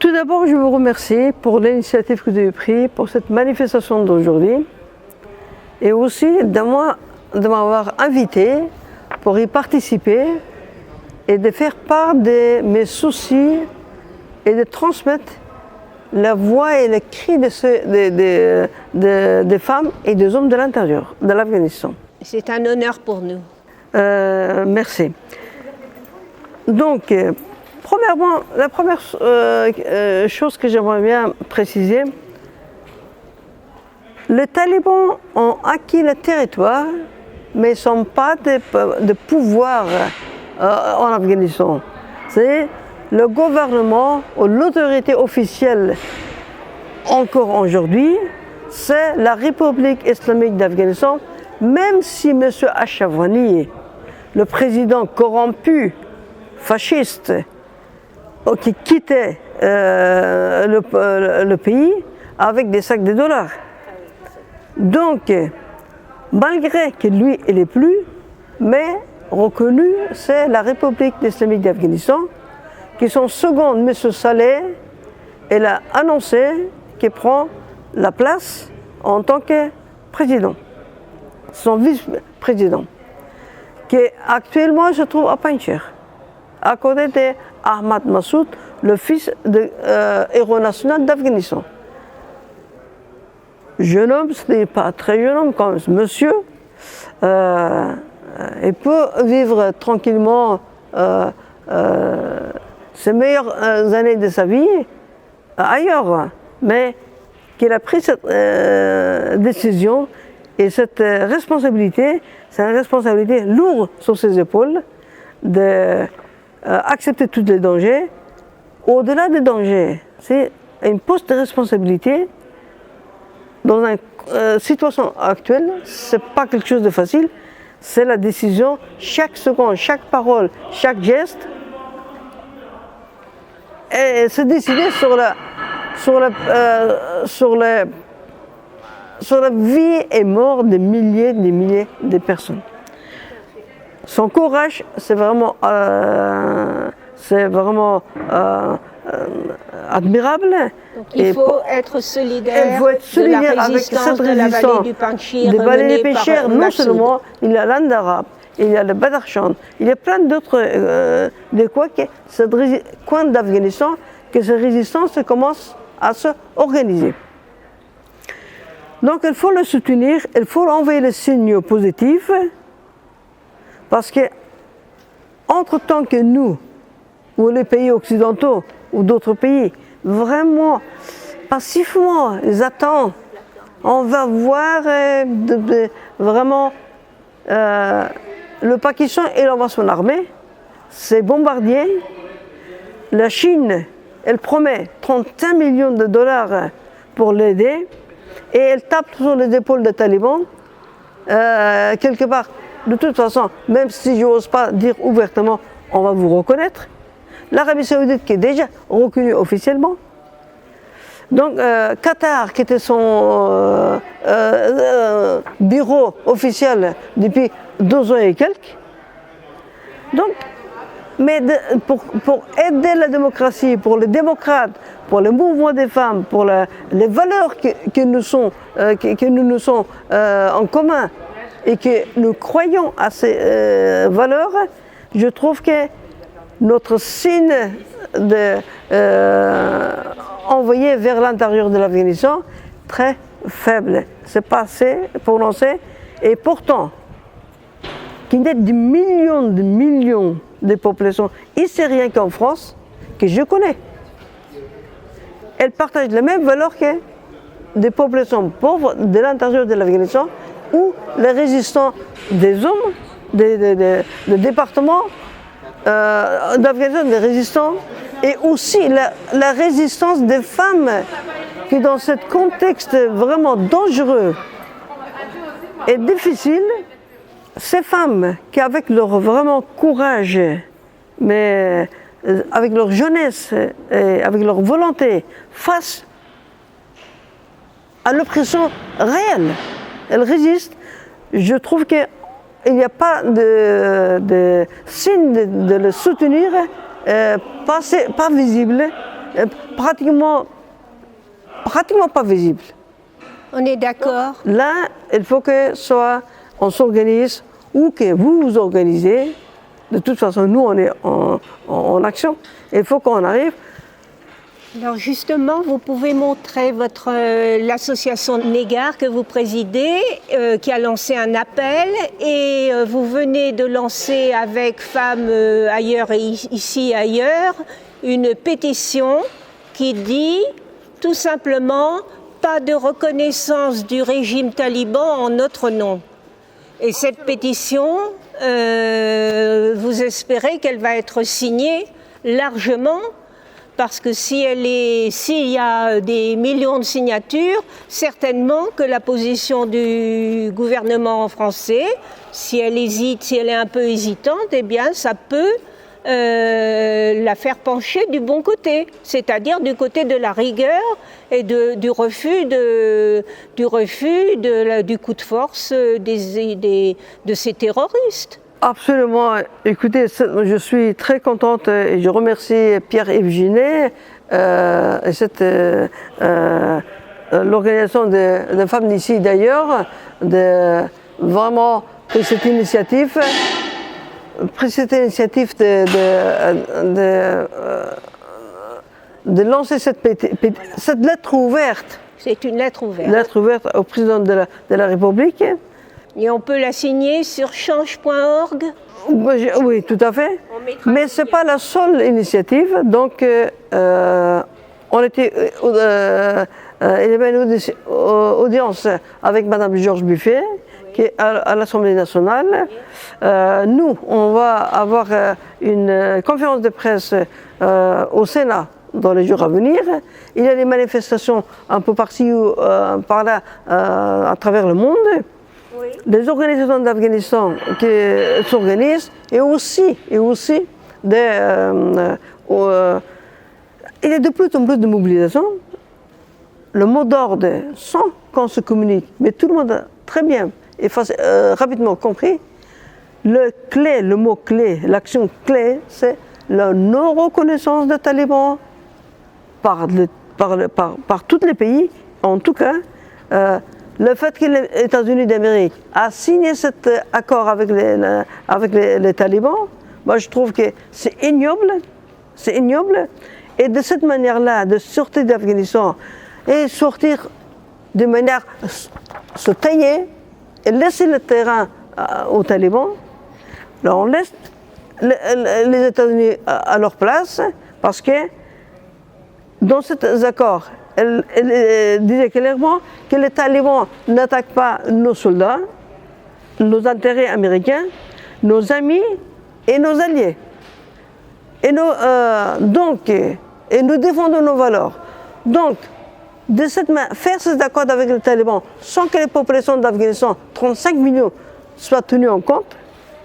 Tout d'abord, je vous remercie pour l'initiative que vous avez prise pour cette manifestation d'aujourd'hui et aussi de m'avoir invité pour y participer et de faire part de mes soucis et de transmettre la voix et les cris des femmes et des hommes de l'intérieur, de l'Afghanistan. C'est un honneur pour nous. Merci. Donc, premièrement, la première chose que j'aimerais bien préciser, les talibans ont acquis le territoire, mais ils n'ont pas de pouvoir en Afghanistan. C'est le gouvernement ou l'autorité officielle encore aujourd'hui, c'est la République islamique d'Afghanistan, même si M. Ashraf Ghani, le président corrompu, fasciste, qui quittait le pays avec des sacs de dollars. Donc, malgré que lui, il n'est plus, mais reconnu, c'est la République islamique d'Afghanistan, qui son second, M. Saleh, il a annoncé qu'il prend la place en tant que président, son vice-président, qui actuellement se trouve à Panjshir, à côté d'Ahmad Massoud, le fils de héros national d'Afghanistan. Jeune homme, ce n'est pas très jeune homme quand même, monsieur, il peut vivre tranquillement ses meilleures années de sa vie ailleurs, mais qu'il a pris cette décision et cette responsabilité, c'est une responsabilité lourde sur ses épaules d'accepter tous les dangers. Au-delà des dangers, c'est une poste de responsabilité. Dans une situation actuelle, ce n'est pas quelque chose de facile, c'est la décision, chaque seconde, chaque parole, chaque geste, et se décider sur la vie et mort de milliers de personnes. Son courage, c'est vraiment admirable. Donc il faut être solidaire de la résistance de la vallée du Panjshir, des vallées du Panjshir, non Massoud. seulement il y a l'Inde arabe, il y a le Badakhshan, il y a plein d'autres coins d'Afghanistan que cette résistance commence à se organiser. Donc il faut le soutenir, il faut envoyer les signaux positifs, parce que entre-temps que nous, ou les pays occidentaux, ou d'autres pays, vraiment, passivement, ils attendent, on va voir vraiment le Pakistan, il envoie son armée, ses bombardiers, la Chine, elle promet 35 millions de dollars pour l'aider, et elle tape sur les épaules des talibans, quelque part. De toute façon, même si je n'ose pas dire ouvertement, on va vous reconnaître. L'Arabie Saoudite qui est déjà reconnue officiellement. Donc Qatar qui était son bureau officiel depuis 2 ans et quelques. Donc, mais pour aider la démocratie, pour les démocrates, pour le mouvement des femmes, pour les valeurs que nous sommes en commun et que nous croyons à ces valeurs, je trouve que notre signe envoyé vers l'intérieur de l'Afghanistan, très faible. C'est pas assez prononcé. Et pourtant, qu'il y ait des millions de populations, ici rien qu'en France, que je connais, elles partagent les mêmes valeurs que des populations pauvres de l'intérieur de l'Afghanistan, où les résistants des hommes, des départements d'Afghanistan, des résistants, et aussi la résistance des femmes qui, dans ce contexte vraiment dangereux et difficile, ces femmes qui, avec leur vraiment courage, mais avec leur jeunesse et avec leur volonté, face à l'oppression réelle, elles résistent. Je trouve qu'il n'y a pas de signe de le soutenir, pas visible, pratiquement pas visible. On est d'accord. Là, il faut que soit on s'organise ou que vous vous organisez. De toute façon, nous, on est en action. Il faut qu'on arrive. Alors justement, vous pouvez montrer l'association Négare que vous présidez, qui a lancé un appel, et vous venez de lancer avec Femmes ailleurs et ici ailleurs une pétition qui dit tout simplement pas de reconnaissance du régime taliban en notre nom. Et cette pétition, vous espérez qu'elle va être signée largement, parce que s'il y a des millions de signatures, certainement que la position du gouvernement français, si elle est un peu hésitante, eh bien ça peut la faire pencher du bon côté, c'est-à-dire du côté de la rigueur et du refus du coup de force de ces terroristes. Absolument. Écoutez, je suis très contente et je remercie Pierre-Yves Ginet et l'organisation de femmes d'ici d'ailleurs de vraiment pris cette initiative de lancer cette lettre ouverte. C'est une lettre ouverte. Lettre ouverte au président de la République. Et on peut la signer sur change.org? Oui, tout à fait. Mais ce n'est pas la seule initiative. Donc, il y avait une audience avec Mme Georges Buffet, qui est à l'Assemblée nationale. Nous, on va avoir une conférence de presse au Sénat dans les jours à venir. Il y a des manifestations un peu par-ci ou par-là à travers le monde. Oui. Les organisations d'Afghanistan qui s'organisent et aussi il y a de plus en plus de mobilisation. Le mot d'ordre, sans qu'on se communique, mais tout le monde a très bien et rapidement compris, le mot clé, l'action clé, c'est la non-reconnaissance des talibans par tous les pays, en tout cas. Le fait que les États-Unis d'Amérique a signé cet accord avec les talibans, moi je trouve que c'est ignoble. Et de cette manière-là, de sortir d'Afghanistan et sortir de manière se tailler et laisser le terrain aux talibans, là on laisse les États-Unis à leur place, parce que dans cet accord, elle disait clairement que les talibans n'attaquent pas nos soldats, nos intérêts américains, nos amis et nos alliés. Et nous défendons nos valeurs. Donc, faire cet accord avec les talibans sans que les populations d'Afghanistan, 35 millions, soient tenues en compte,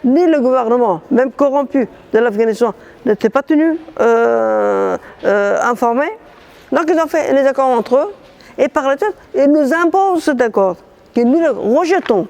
ni le gouvernement, même corrompu de l'Afghanistan, n'était pas tenu informé. Donc ils ont fait les accords entre eux, et par la tête, ils nous imposent cet accord, que nous le rejetons.